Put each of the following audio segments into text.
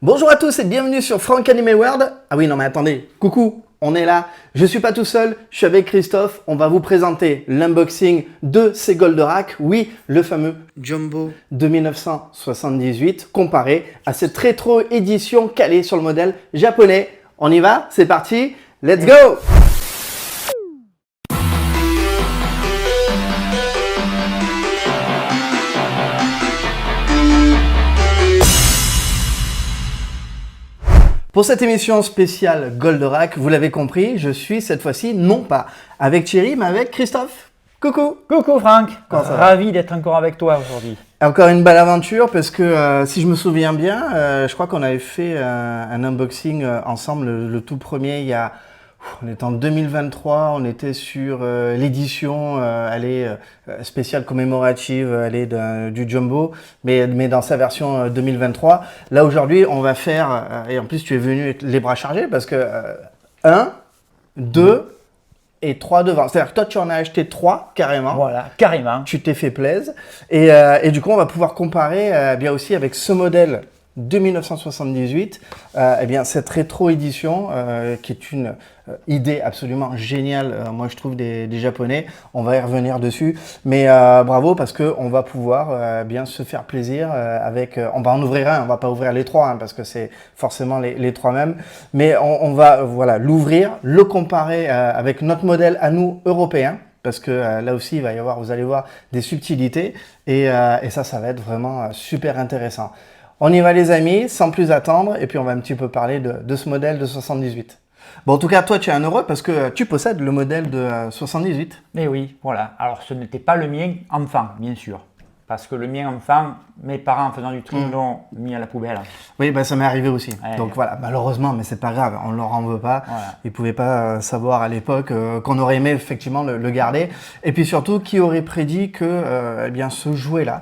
Bonjour à tous et bienvenue sur Frank Anime World. Ah oui, non mais attendez, coucou, on est là. Je suis pas tout seul, je suis avec Christophe. On va vous présenter l'unboxing de ces Goldorak. Oui, le fameux Jumbo de 1978 comparé à cette rétro édition calée sur le modèle japonais. On y va, c'est parti, let's go! Pour cette émission spéciale Goldorak, vous l'avez compris, je suis cette fois-ci non pas avec Thierry, mais avec Christophe. Coucou! Coucou Franck, ravi d'être encore avec toi aujourd'hui. Encore une belle aventure parce que si je me souviens bien, je crois qu'on avait fait un unboxing ensemble, le tout premier, on était en 2023, on était sur l'édition, spéciale commémorative, du Jumbo, mais dans sa version 2023. Là aujourd'hui, on va faire, et en plus tu es venu avec les bras chargés parce que 1, 2 et 3 devant. C'est-à-dire que toi tu en as acheté 3 carrément. Voilà, carrément. Tu t'es fait plaisir. Et du coup, on va pouvoir comparer bien aussi avec ce modèle de 1978, eh bien cette rétro-édition qui est une idée absolument géniale, moi je trouve, des Japonais. On va y revenir dessus, mais bravo parce qu'on va pouvoir bien se faire plaisir avec... on va en ouvrir un, on va pas ouvrir les trois parce que c'est forcément les trois mêmes, mais on va voilà, l'ouvrir, le comparer avec notre modèle à nous, européens. Parce que là aussi, il va y avoir, vous allez voir, des subtilités et ça va être vraiment super intéressant. On y va les amis, sans plus attendre, et puis on va un petit peu parler de ce modèle de 78. Bon, en tout cas, toi, tu es un heureux parce que tu possèdes le modèle de 78. Eh oui, voilà. Alors, ce n'était pas le mien enfant, bien sûr. Parce que le mien enfant, mes parents, en faisant du tri, l'ont mis à la poubelle. Oui, bah, ça m'est arrivé aussi. Ouais. Donc voilà, malheureusement, mais c'est pas grave, on ne leur en veut pas. Voilà. Ils ne pouvaient pas savoir à l'époque qu'on aurait aimé effectivement le garder. Et puis surtout, qui aurait prédit que eh bien, ce jouet-là,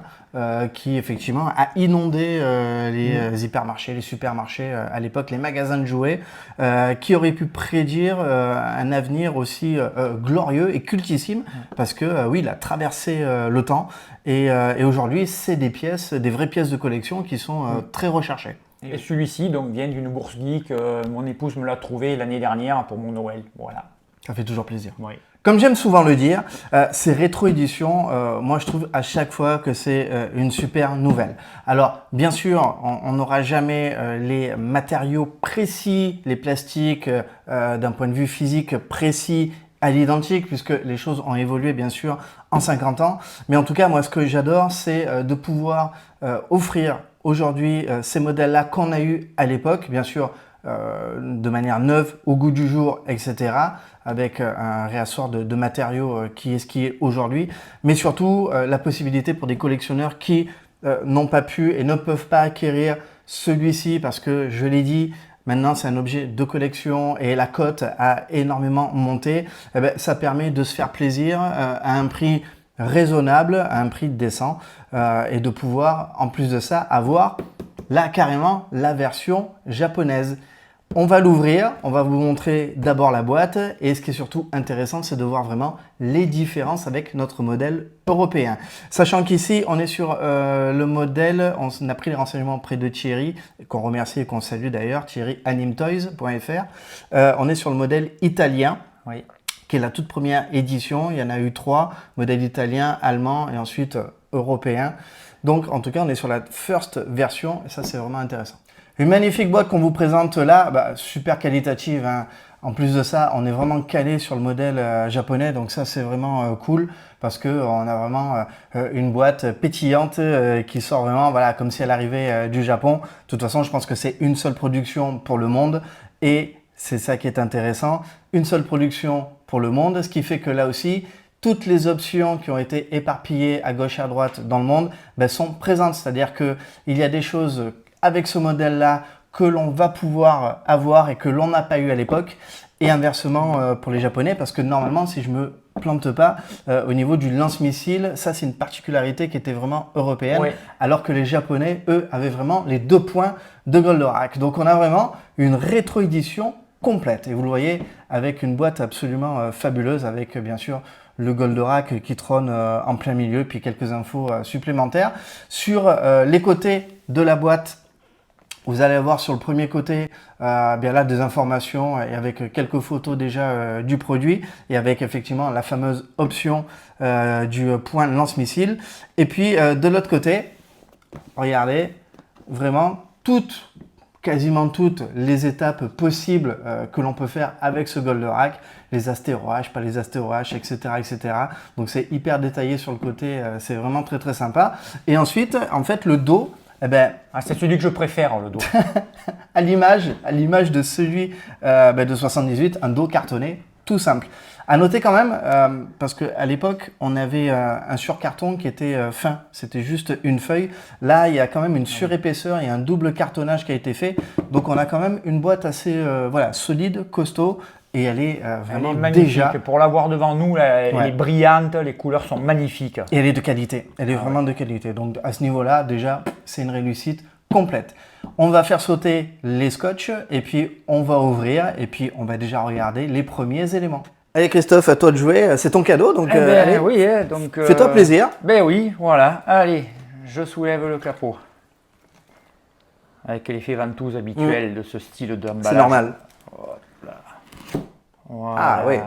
qui effectivement a inondé les hypermarchés, les supermarchés à l'époque, les magasins de jouets, qui aurait pu prédire un avenir aussi glorieux et cultissime, parce que oui, il a traversé le temps et aujourd'hui, c'est des vraies pièces de collection qui sont très recherchées. Et celui-ci donc vient d'une bourse geek. Mon épouse me l'a trouvé l'année dernière pour mon Noël. Voilà. Ça fait toujours plaisir. Oui. Comme j'aime souvent le dire, ces rétro-éditions, moi je trouve à chaque fois que c'est une super nouvelle. Alors bien sûr, on n'aura jamais les matériaux précis, les plastiques d'un point de vue physique précis à l'identique, puisque les choses ont évolué bien sûr en 50 ans. Mais en tout cas, moi ce que j'adore, c'est de pouvoir offrir aujourd'hui ces modèles-là qu'on a eu à l'époque, bien sûr, de manière neuve, au goût du jour, etc., avec un réassort de matériaux qui est ce qui est aujourd'hui, mais surtout la possibilité pour des collectionneurs qui n'ont pas pu et ne peuvent pas acquérir celui-ci parce que, je l'ai dit, maintenant c'est un objet de collection et la cote a énormément monté. Eh bien, ça permet de se faire plaisir à un prix raisonnable, à un prix décent et de pouvoir, en plus de ça, avoir là carrément la version japonaise. On va l'ouvrir, on va vous montrer d'abord la boîte et ce qui est surtout intéressant, c'est de voir vraiment les différences avec notre modèle européen. Sachant qu'ici, on est sur le modèle, on a pris les renseignements auprès de Thierry, qu'on remercie et qu'on salue d'ailleurs, Thierry animetoys.fr. On est sur le modèle italien. Oui. Qui est la toute première édition. Il y en a eu 3, modèle italien, allemand et ensuite européen. Donc en tout cas, on est sur la first version et ça, c'est vraiment intéressant. Une magnifique boîte qu'on vous présente là, super qualitative, hein. En plus de ça, on est vraiment calé sur le modèle japonais, donc ça c'est vraiment cool parce que on a vraiment une boîte pétillante qui sort vraiment voilà, comme si elle arrivait du Japon. De toute façon, je pense que c'est une seule production pour le monde et c'est ça qui est intéressant. Une seule production pour le monde, ce qui fait que là aussi, toutes les options qui ont été éparpillées à gauche et à droite dans le monde sont présentes. C'est-à-dire qu'il y a des choses avec ce modèle-là que l'on va pouvoir avoir et que l'on n'a pas eu à l'époque. Et inversement pour les Japonais, parce que normalement, si je me plante pas, au niveau du lance-missile, ça c'est une particularité qui était vraiment européenne, oui. Alors que les Japonais, eux, avaient vraiment les 2 points de Goldorak. Donc on a vraiment une rétro-édition complète. Et vous le voyez avec une boîte absolument fabuleuse, avec bien sûr le Goldorak qui trône en plein milieu, puis quelques infos supplémentaires. Sur les côtés de la boîte, Vous allez avoir sur le premier côté bien là des informations et avec quelques photos déjà du produit et avec effectivement la fameuse option du point lance-missile. Et puis de l'autre côté, regardez, vraiment quasiment toutes les étapes possibles que l'on peut faire avec ce Goldorak, les astéroages, pas les astéroages, etc., etc. Donc c'est hyper détaillé sur le côté, c'est vraiment très très sympa. Et ensuite, en fait, le dos, eh ben, c'est celui que je préfère, le dos. à l'image de celui de 78, un dos cartonné, tout simple. À noter quand même, parce qu'à l'époque, on avait un surcarton qui était fin, c'était juste une feuille. Là, il y a quand même une surépaisseur et un double cartonnage qui a été fait. Donc, on a quand même une boîte assez solide, costaud. Et elle est vraiment magnifique. déjà... Pour l'avoir devant nous, elle est brillante, les couleurs sont magnifiques. Et elle est de qualité, elle est vraiment de qualité. Donc, à ce niveau-là, déjà, c'est une réussite complète. On va faire sauter les scotch et puis on va ouvrir et puis on va déjà regarder les premiers éléments. Allez Christophe, à toi de jouer, c'est ton cadeau, donc allez, oui, donc fais-toi plaisir. Ben oui, voilà, allez, je soulève le capot. Avec l'effet ventouse habituel de ce style d'emballage. C'est normal. Hop là. Voilà. Ah oui.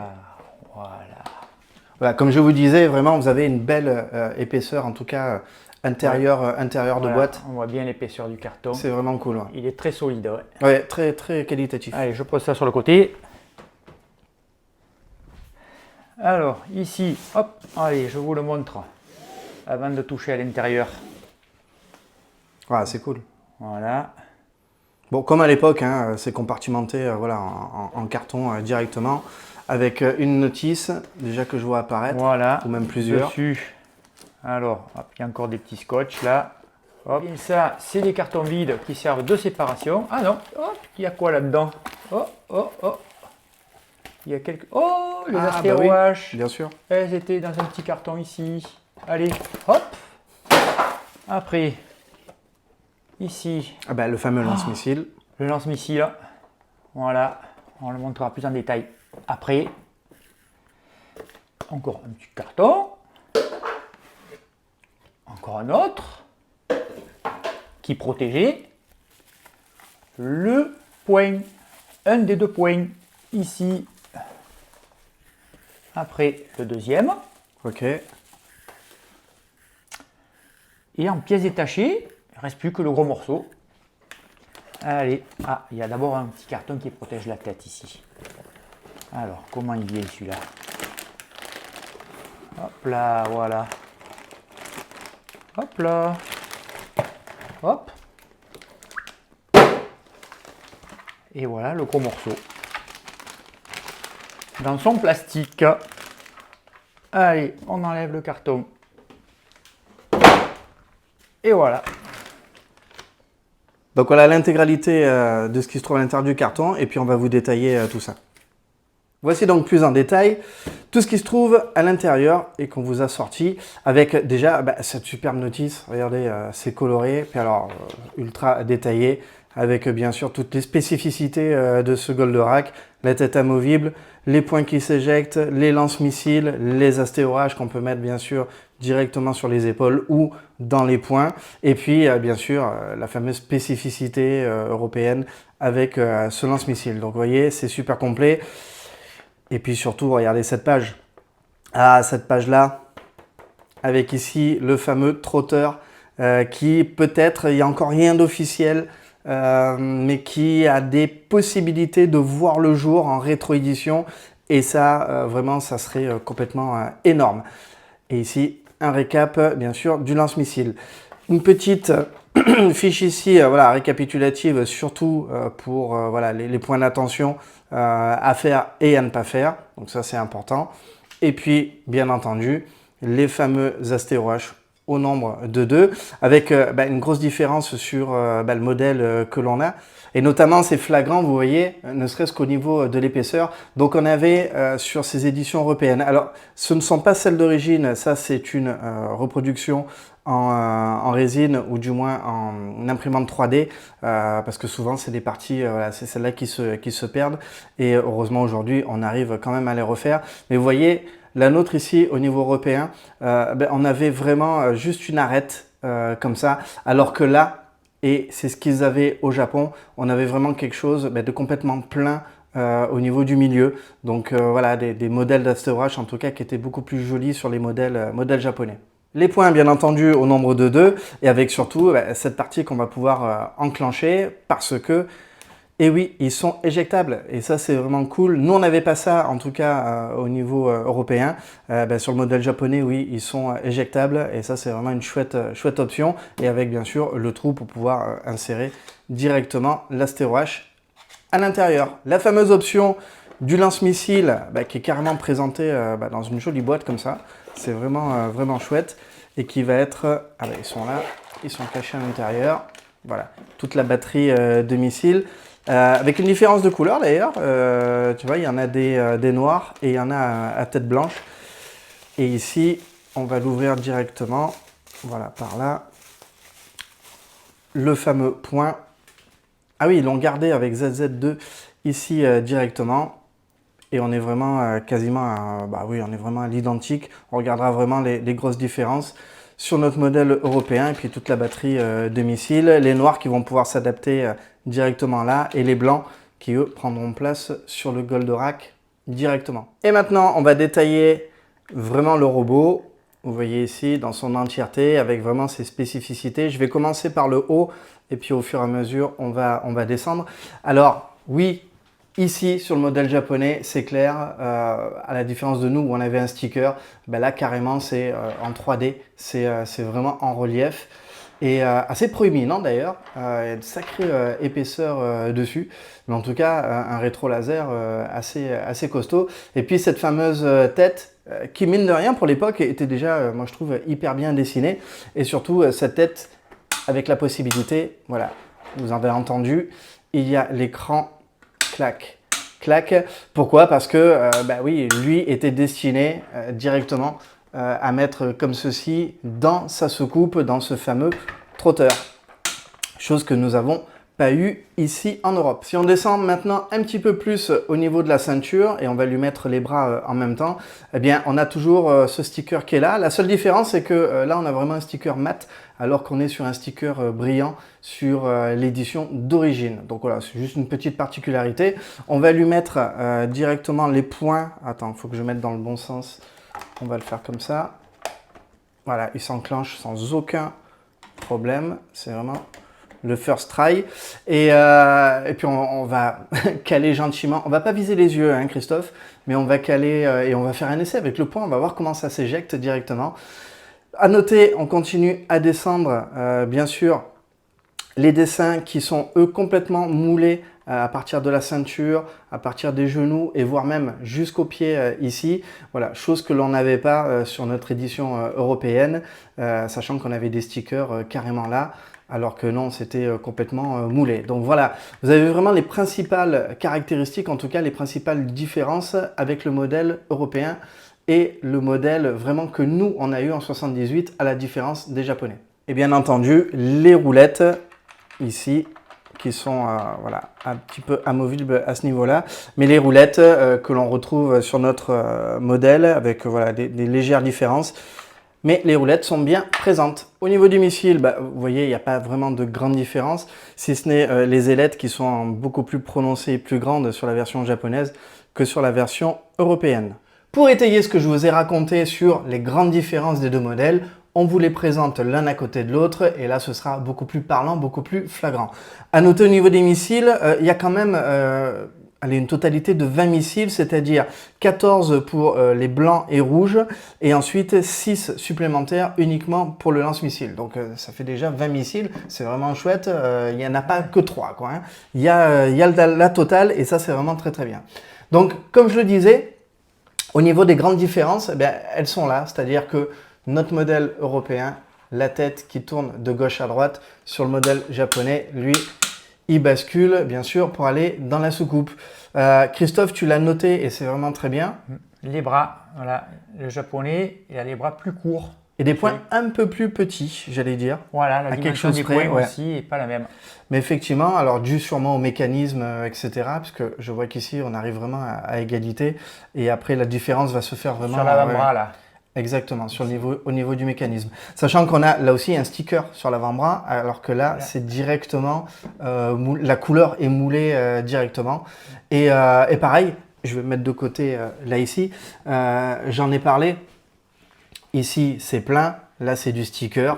Voilà, comme je vous disais, vraiment vous avez une belle épaisseur, en tout cas intérieur de boîte. On voit bien l'épaisseur du carton. C'est vraiment cool. Ouais. Il est très solide. Ouais, très très qualitatif. Allez, je pose ça sur le côté. Alors, ici, hop, allez, je vous le montre avant de toucher à l'intérieur. Voilà, c'est cool. Voilà. Bon, comme à l'époque, hein, c'est compartimenté en carton directement, avec une notice, déjà que je vois apparaître, voilà. Ou même plusieurs. Dessus, alors, hop, il y a encore des petits scotch là. Hop. Et ça, c'est des cartons vides qui servent de séparation. Ah non, hop, il y a quoi là-dedans? Oh, oh, oh. Il y a quelques... Oh, les astéroages. Oui, bien sûr. Elles étaient dans un petit carton ici. Allez, hop. Après, ici. Ah ben, le fameux lance-missile. Le lance-missile. Voilà. On le montrera plus en détail après. Encore un petit carton. Encore un autre. Qui protégeait le point. Un des deux points. Ici. Après le deuxième. Ok. Et en pièces détachées, il ne reste plus que le gros morceau. Allez, il y a d'abord un petit carton qui protège la tête ici. Alors, comment il vient celui-là? Hop là, voilà. Hop là. Hop. Et voilà le gros morceau. Dans son plastique. Allez, on enlève le carton. Et voilà. Donc voilà l'intégralité de ce qui se trouve à l'intérieur du carton et puis on va vous détailler tout ça. Voici donc plus en détail tout ce qui se trouve à l'intérieur et qu'on vous a sorti avec déjà cette superbe notice. Regardez, c'est coloré, puis alors ultra détaillé avec bien sûr toutes les spécificités de ce Goldorak, la tête amovible, les points qui s'éjectent, les lance-missiles, les astéroages qu'on peut mettre bien sûr directement sur les épaules ou dans les poings. Et puis bien sûr la fameuse spécificité européenne avec ce lance-missile. Donc vous voyez, c'est super complet. Et puis surtout, regardez cette page. Ah, cette page-là, avec ici le fameux trotteur qui peut-être, il n'y a encore rien d'officiel, mais qui a des possibilités de voir le jour en rétroédition. Et ça, vraiment, ça serait complètement énorme. Et ici, un récap, bien sûr, du lance-missile. Une petite fiche ici, voilà, récapitulative, surtout pour voilà, les points d'attention à faire et à ne pas faire. Donc ça, c'est important. Et puis, bien entendu, les fameux astéroages au nombre de 2, avec une grosse différence sur le modèle que l'on a. Et notamment, c'est flagrant, vous voyez, ne serait-ce qu'au niveau de l'épaisseur. Donc, on avait sur ces éditions européennes. Alors, ce ne sont pas celles d'origine, ça, c'est une reproduction en résine ou du moins en imprimante 3D parce que souvent, c'est des parties, voilà, c'est celles-là qui se perdent. Et heureusement, aujourd'hui, on arrive quand même à les refaire. Mais vous voyez, la nôtre ici, au niveau européen, on avait vraiment juste une arête comme ça, alors que là, Et c'est ce qu'ils avaient au Japon. On avait vraiment quelque chose de complètement plein au niveau du milieu. Donc voilà, des modèles d'Asteroach en tout cas qui étaient beaucoup plus jolis sur les modèles japonais. Les points bien entendu au nombre de 2 et avec surtout cette partie qu'on va pouvoir enclencher parce que, et oui, ils sont éjectables et ça c'est vraiment cool. Nous on n'avait pas ça en tout cas au niveau européen. Sur le modèle japonais, oui, ils sont éjectables et ça c'est vraiment une chouette option et avec bien sûr le trou pour pouvoir insérer directement l'Asteroach à l'intérieur. La fameuse option du lance-missile qui est carrément présentée dans une jolie boîte comme ça. C'est vraiment chouette et qui va être... Ah ils sont là, ils sont cachés à l'intérieur. Voilà, toute la batterie de missiles. Avec une différence de couleur d'ailleurs. Tu vois, il y en a des noirs et il y en a à tête blanche. Et ici, on va l'ouvrir directement. Voilà, par là. Le fameux point. Ah oui, ils l'ont gardé avec ZZ2 ici directement. Et on est vraiment quasiment on est vraiment à l'identique. On regardera vraiment les grosses différences sur notre modèle européen et puis toute la batterie de missiles. Les noirs qui vont pouvoir s'adapter directement là et les blancs qui eux prendront place sur le Goldorak directement. Et maintenant, on va détailler vraiment le robot. Vous voyez ici dans son entièreté avec vraiment ses spécificités. Je vais commencer par le haut et puis au fur et à mesure, on va descendre. Alors oui, ici sur le modèle japonais, c'est clair, à la différence de nous où on avait un sticker, là carrément c'est en 3D, c'est vraiment en relief. Et assez proéminent d'ailleurs, il y a de sacrée épaisseur dessus, mais en tout cas un rétro laser assez costaud. Et puis cette fameuse tête qui mine de rien pour l'époque était déjà, moi je trouve, hyper bien dessinée. Et surtout cette tête avec la possibilité, voilà, vous en avez entendu, il y a l'écran clac. Pourquoi? Parce que oui, lui était destiné directement à mettre comme ceci dans sa soucoupe, dans ce fameux trotteur. Chose que nous n'avons pas eu ici en Europe. Si on descend maintenant un petit peu plus au niveau de la ceinture et on va lui mettre les bras en même temps, eh bien on a toujours ce sticker qui est là. La seule différence c'est que là on a vraiment un sticker mat alors qu'on est sur un sticker brillant sur l'édition d'origine. Donc voilà, c'est juste une petite particularité. On va lui mettre directement les points. Attends, il faut que je mette dans le bon sens. On va le faire comme ça. Voilà, il s'enclenche sans aucun problème. C'est vraiment le first try. Et puis on va caler gentiment. On va pas viser les yeux, hein, Christophe, mais on va caler et on va faire un essai avec le point. On va voir comment ça s'éjecte directement. À noter, on continue à descendre, bien sûr, les dessins qui sont eux complètement moulés à partir de la ceinture, à partir des genoux et voire même jusqu'aux pieds ici. Voilà, chose que l'on n'avait pas sur notre édition européenne, sachant qu'on avait des stickers carrément là, alors que non, c'était complètement moulé. Donc voilà, vous avez vraiment les principales caractéristiques, en tout cas les principales différences avec le modèle européen et le modèle vraiment que nous, on a eu en 78 à la différence des Japonais. Et bien entendu, les roulettes ici, qui sont voilà, un petit peu amovibles à ce niveau-là, mais les roulettes que l'on retrouve sur notre modèle avec voilà, des légères différences, mais les roulettes sont bien présentes. Au niveau du missile, vous voyez, il n'y a pas vraiment de grande différence, si ce n'est les ailettes qui sont beaucoup plus prononcées et plus grandes sur la version japonaise que sur la version européenne. Pour étayer ce que je vous ai raconté sur les grandes différences des deux modèles, on vous les présente l'un à côté de l'autre et là ce sera beaucoup plus parlant, beaucoup plus flagrant. À noter au niveau des missiles, il y a quand même une totalité de 20 missiles, c'est-à-dire 14 pour les blancs et rouges et ensuite 6 supplémentaires uniquement pour le lance-missile. Donc ça fait déjà 20 missiles, c'est vraiment chouette, il n'y en a pas que 3 quoi, hein. Il y a la totale et ça c'est vraiment très très bien. Donc comme je le disais, au niveau des grandes différences, elles sont là, c'est-à-dire que notre modèle européen, la tête qui tourne de gauche à droite, sur le modèle japonais, lui, il bascule bien sûr pour aller dans la soucoupe. Christophe, tu l'as noté et c'est vraiment très bien. Les bras, voilà, le japonais, il a les bras plus courts. Et des points un peu plus petits, j'allais dire. Voilà, la dimension des points aussi n'est pas la même. Mais effectivement, alors dû sûrement au mécanisme, etc. Parce que je vois qu'ici, on arrive vraiment à égalité. Et après, la différence va se faire vraiment... Sur l'avant-bras, là. Exactement, au niveau du mécanisme. Sachant qu'on a là aussi un sticker sur l'avant-bras, alors que là, c'est directement, la couleur est moulée directement. Et pareil, je vais me mettre de côté là ici, j'en ai parlé. Ici, c'est plein, là, c'est du sticker.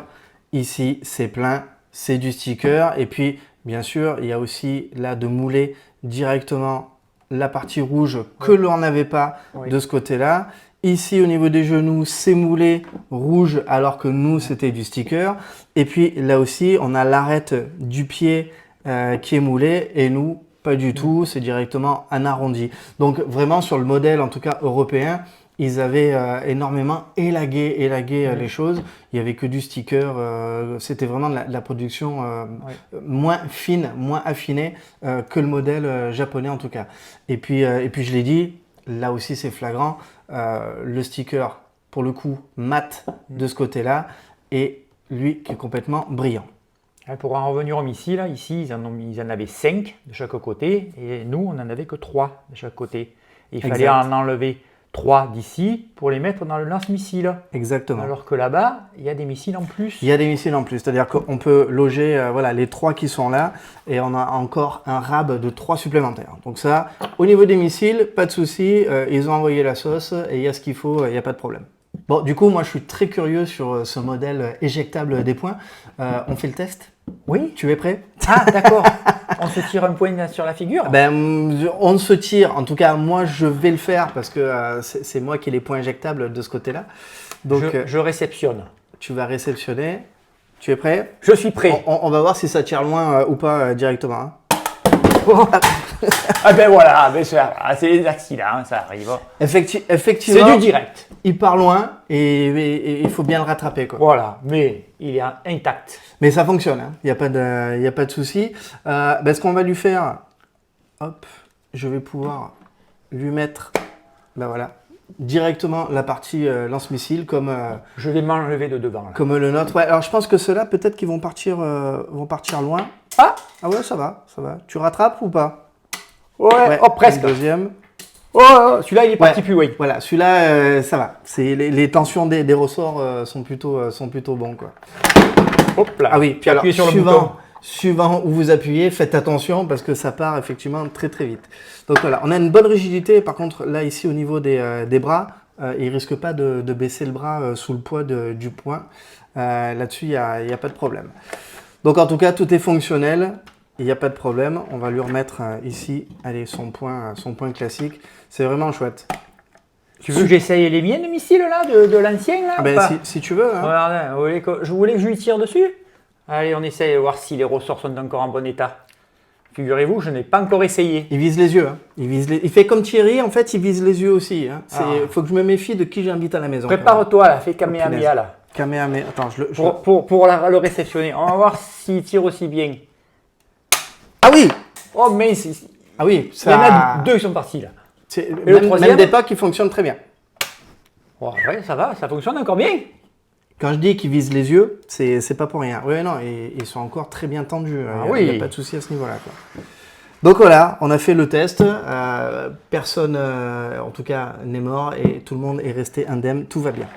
Ici, c'est plein, c'est du sticker. Et puis, bien sûr, il y a aussi là de mouler directement la partie rouge que l'on n'avait pas de ce côté-là. Ici, au niveau des genoux, c'est moulé rouge alors que nous, c'était du sticker. Et puis là aussi, on a l'arête du pied qui est moulée et nous, pas du tout. C'est directement un arrondi. Donc vraiment, sur le modèle, en tout cas européen, ils avaient énormément élagué les choses. Il n'y avait que du sticker. C'était vraiment de la production moins fine, moins affinée que le modèle japonais en tout cas. Et puis je l'ai dit, là aussi c'est flagrant. Le sticker, pour le coup, mat de ce côté-là et lui qui est complètement brillant. Pour en revenir au missile, là, ici ils en avaient 5 de chaque côté et nous on n'en avait que 3 de chaque côté. Et il fallait en enlever 3 d'ici pour les mettre dans le lance-missile. Exactement. Alors que là-bas, il y a des missiles en plus. Il y a des missiles en plus, c'est-à-dire qu'on peut loger voilà, les 3 qui sont là et on a encore un RAB de 3 supplémentaires. Donc ça, au niveau des missiles, pas de souci, ils ont envoyé la sauce et il y a ce qu'il faut, il n'y a pas de problème. Bon, du coup, moi je suis très curieux sur ce modèle éjectable des points. On fait le test? Oui. Tu es prêt? Ah, d'accord. On se tire un point sur la figure? On se tire. En tout cas, moi, je vais le faire parce que c'est moi qui ai les points éjectables de ce côté-là. Donc, je réceptionne. Tu vas réceptionner. Tu es prêt? Je suis prêt. On va voir si ça tire loin ou pas directement. Hein. Oh. Ah ben voilà, c'est des accidents, ça arrive. Effectivement. C'est du direct. Il part loin et il faut bien le rattraper, quoi. Voilà, mais il est intact. Mais ça fonctionne, hein. Il n'y a pas de souci. Ce qu'on va lui faire, hop, je vais pouvoir lui mettre, voilà, directement la partie lance-missile comme. Je vais m'enlever de devant. Là. Comme le nôtre. Ouais, alors je pense que ceux-là, peut-être qu'ils vont partir loin. Ah ouais, ça va. Tu rattrapes ou pas? Ouais, presque. Le deuxième. Oh, celui-là, il est parti plus loin. Voilà, celui-là, ça va. Les tensions des ressorts sont plutôt bons, quoi. Hop là. Ah oui, puis alors, sur le bouton. Suivant où vous appuyez, faites attention parce que ça part effectivement très très vite. Donc voilà, on a une bonne rigidité. Par contre, là ici au niveau des bras, il risque pas de baisser le bras sous le poids du poing. Là-dessus, il n'y a pas de problème. Donc en tout cas, tout est fonctionnel. Il n'y a pas de problème. On va lui remettre ici, allez, son point classique. C'est vraiment chouette. Tu veux que j'essaye les miennes, missiles là, de l'ancien là si tu veux. Hein. Regardez, je voulais que je lui tire dessus. Allez, on essaye de voir si les ressorts sont encore en bon état. Figurez-vous, je n'ai pas encore essayé. Il vise les yeux. Hein. Il fait comme Thierry, en fait, il vise les yeux aussi. Hein. Faut que je me méfie de qui j'invite à la maison. Prépare-toi là, fais Kamehameha là. Kamehameha, attends, pour le réceptionner. On va voir s'il tire aussi bien. Ah oui! Oh, mais ah oui, il y en a 2 qui sont partis là. Et le troisième, même des pas qui fonctionnent très bien. Oh, ouais, ça va, ça fonctionne encore bien. Quand je dis qu'ils visent les yeux, c'est pas pour rien. Oui, non, ils sont encore très bien tendus. Il n'y a pas de souci à ce niveau-là. Donc voilà, on a fait le test. Personne, en tout cas, n'est mort et tout le monde est resté indemne. Tout va bien.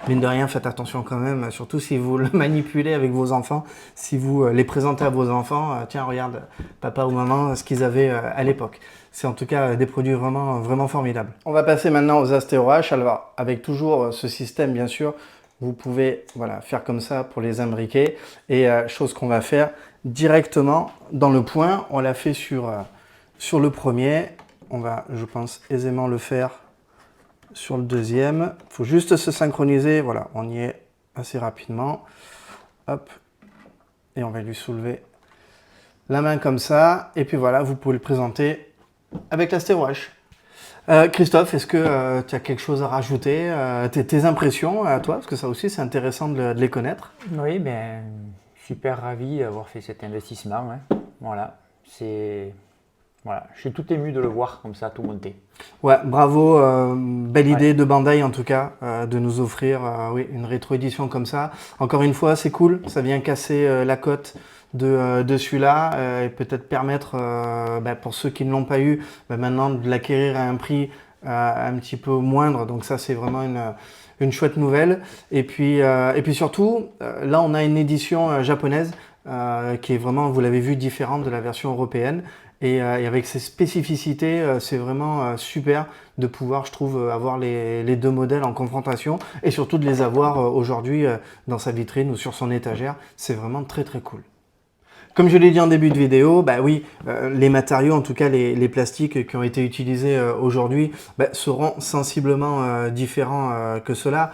Mine de rien, faites attention quand même, surtout si vous le manipulez avec vos enfants, si vous les présentez à vos enfants. Tiens, regarde, papa ou maman, ce qu'ils avaient à l'époque. C'est en tout cas des produits vraiment, vraiment formidables. On va passer maintenant aux Astero H. Alors, avec toujours ce système, bien sûr, vous pouvez faire comme ça pour les imbriquer. Et chose qu'on va faire directement dans le point, on l'a fait sur le premier. On va, je pense, aisément le faire sur le deuxième. Il faut juste se synchroniser. Voilà, on y est assez rapidement. Hop. Et on va lui soulever la main comme ça. Et puis voilà, vous pouvez le présenter avec l'Astero H. Christophe, est-ce que tu as quelque chose à rajouter, tes impressions à toi, parce que ça aussi c'est intéressant de les connaître. Oui, super ravi d'avoir fait cet investissement. Hein. Voilà, je suis tout ému de le voir comme ça, tout monter. Ouais, bravo, belle idée de Bandai en tout cas, de nous offrir une rétro-édition comme ça. Encore une fois, c'est cool, ça vient casser la cote de celui-là et peut-être permettre pour ceux qui ne l'ont pas eu maintenant de l'acquérir à un prix un petit peu moindre. Donc ça, c'est vraiment une chouette nouvelle. Et puis surtout, là, on a une édition japonaise qui est vraiment, vous l'avez vu, différente de la version européenne. Et avec ses spécificités, c'est vraiment super de pouvoir, je trouve, avoir les deux modèles en confrontation et surtout de les avoir aujourd'hui dans sa vitrine ou sur son étagère. C'est vraiment très très cool. Comme je l'ai dit en début de vidéo, bah oui, les matériaux, en tout cas les plastiques qui ont été utilisés aujourd'hui, seront sensiblement différents que cela.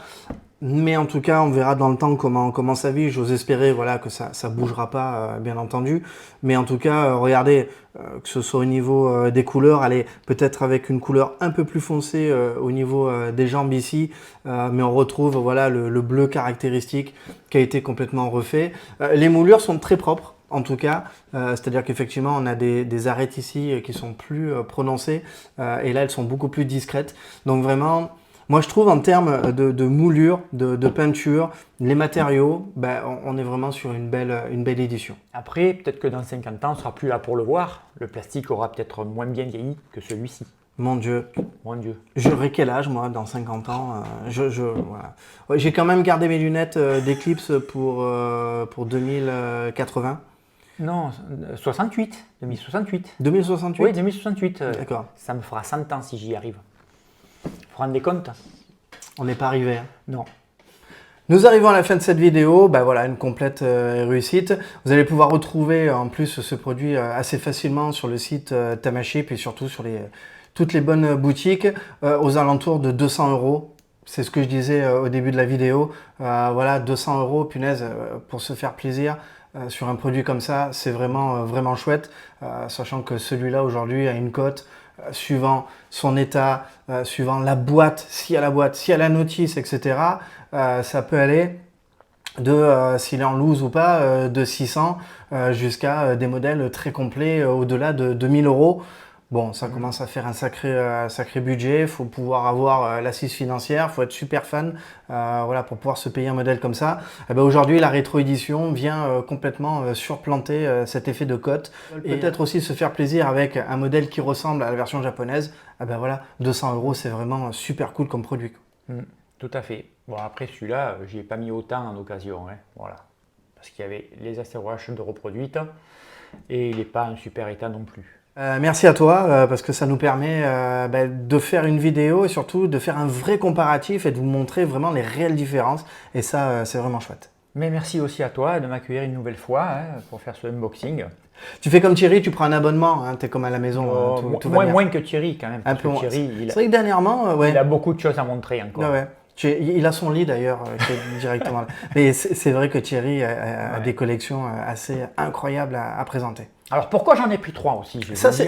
Mais en tout cas, on verra dans le temps comment ça vit. J'ose espérer voilà, que ça bougera pas, bien entendu. Mais en tout cas, regardez, que ce soit au niveau des couleurs, allez, peut-être avec une couleur un peu plus foncée au niveau des jambes ici. Mais on retrouve voilà, le bleu caractéristique qui a été complètement refait. Les moulures sont très propres. En tout cas, c'est-à-dire qu'effectivement, on a des arêtes ici qui sont plus prononcées et là, elles sont beaucoup plus discrètes. Donc vraiment, moi, je trouve en termes de moulure, de peinture, les matériaux, on est vraiment sur une belle édition. Après, peut-être que dans 50 ans, on ne sera plus là pour le voir. Le plastique aura peut-être moins bien vieilli que celui-ci. Mon Dieu. Mon Dieu. J'aurai quel âge, moi, dans 50 ans voilà. Ouais, j'ai quand même gardé mes lunettes d'Eclipse pour 2080. Non, 68, 2068. 2068 Oui, 2068. D'accord. Ça me fera 100 ans si j'y arrive. Vous vous rendez compte? On n'est pas arrivé. Hein. Non. Nous arrivons à la fin de cette vidéo, voilà une complète réussite. Vous allez pouvoir retrouver en plus ce produit assez facilement sur le site Tamaship et surtout sur toutes les bonnes boutiques aux alentours de 200 €. C'est ce que je disais au début de la vidéo. Voilà, 200 €, punaise, pour se faire plaisir. Sur un produit comme ça, c'est vraiment chouette, sachant que celui-là aujourd'hui a une cote suivant son état, suivant la boîte, s'il y a la notice, etc. Ça peut aller de, s'il est en loose ou pas, de 600 jusqu'à des modèles très complets au-delà de 2000 €. Bon, ça commence à faire un sacré budget. Il faut pouvoir avoir l'assise financière. Il faut être super fan voilà, pour pouvoir se payer un modèle comme ça. Aujourd'hui, la rétro-édition vient complètement surplanter cet effet de cote. Et peut-être aussi se faire plaisir avec un modèle qui ressemble à la version japonaise. Voilà, 200 €, c'est vraiment super cool comme produit. Tout à fait. Bon, après, celui-là, je n'y ai pas mis autant en occasion. Hein, voilà. Parce qu'il y avait les astéroïdes de reproduites et il n'est pas en super état non plus. Merci à toi parce que ça nous permet de faire une vidéo et surtout de faire un vrai comparatif et de vous montrer vraiment les réelles différences et ça c'est vraiment chouette. Mais merci aussi à toi de m'accueillir une nouvelle fois pour faire ce unboxing. Tu fais comme Thierry, tu prends un abonnement, hein, tu es comme à la maison. Tout moins que Thierry quand même. Un peu moins. Thierry, c'est vrai que dernièrement, il a beaucoup de choses à montrer encore. Ouais. Il a son lit d'ailleurs directement là. Mais c'est vrai que Thierry a des collections assez incroyables à présenter. Alors pourquoi j'en ai pris 3 aussi?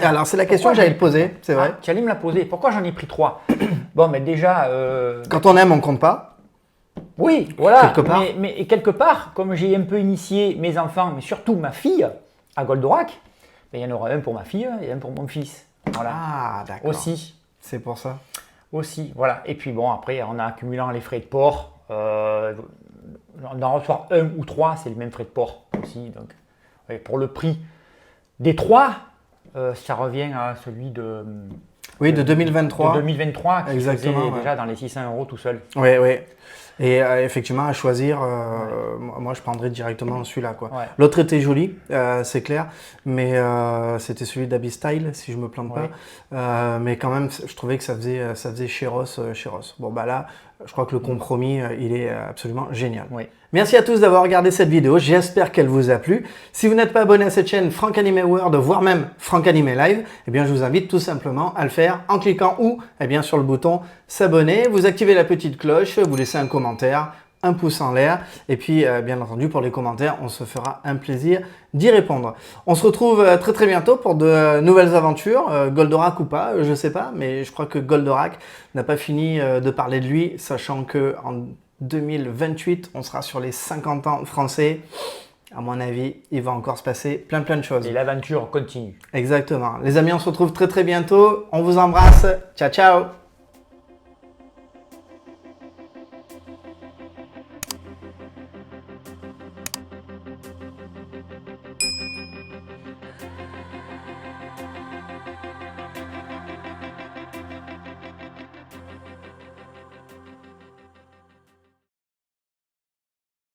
Alors c'est la question que j'allais te poser, c'est vrai. Tu allais me la poser. Pourquoi j'en ai pris 3? Bon, mais déjà. Quand on aime, on compte pas. Oui, voilà. Quelque part. Mais quelque part, comme j'ai un peu initié mes enfants, mais surtout ma fille, à Goldorak, il y en aura un pour ma fille et un pour mon fils. Voilà. Ah, d'accord. Aussi. C'est pour ça. Aussi, voilà. Et puis bon, après, en accumulant les frais de port, d'en recevoir 1 ou 3, c'est le même frais de port aussi. Donc, ouais, pour le prix des 3, ça revient à celui de... Oui, de 2023. De 2023, qui exactement, faisait déjà dans les 600 € tout seul. Oui. Et effectivement, à choisir, moi je prendrais directement celui-là. Ouais. L'autre était joli, c'est clair, mais c'était celui d'Abyss Style, si je ne me plante pas. Mais quand même, je trouvais que ça faisait chéros. Bon, là, je crois que le compromis, il est absolument génial. Oui. Merci à tous d'avoir regardé cette vidéo, j'espère qu'elle vous a plu. Si vous n'êtes pas abonné à cette chaîne Franck Animé World, voire même Franck Animé Live, je vous invite tout simplement à le faire en cliquant ou sur le bouton s'abonner. Vous activez la petite cloche, vous laissez un commentaire, un pouce en l'air. Et puis, bien entendu, pour les commentaires, on se fera un plaisir d'y répondre. On se retrouve très bientôt pour de nouvelles aventures, Goldorak ou pas, je ne sais pas, mais je crois que Goldorak n'a pas fini de parler de lui, sachant que en 2028, on sera sur les 50 ans français. À mon avis, il va encore se passer plein de choses. Et l'aventure continue. Exactement. Les amis, on se retrouve très bientôt. On vous embrasse. Ciao, ciao.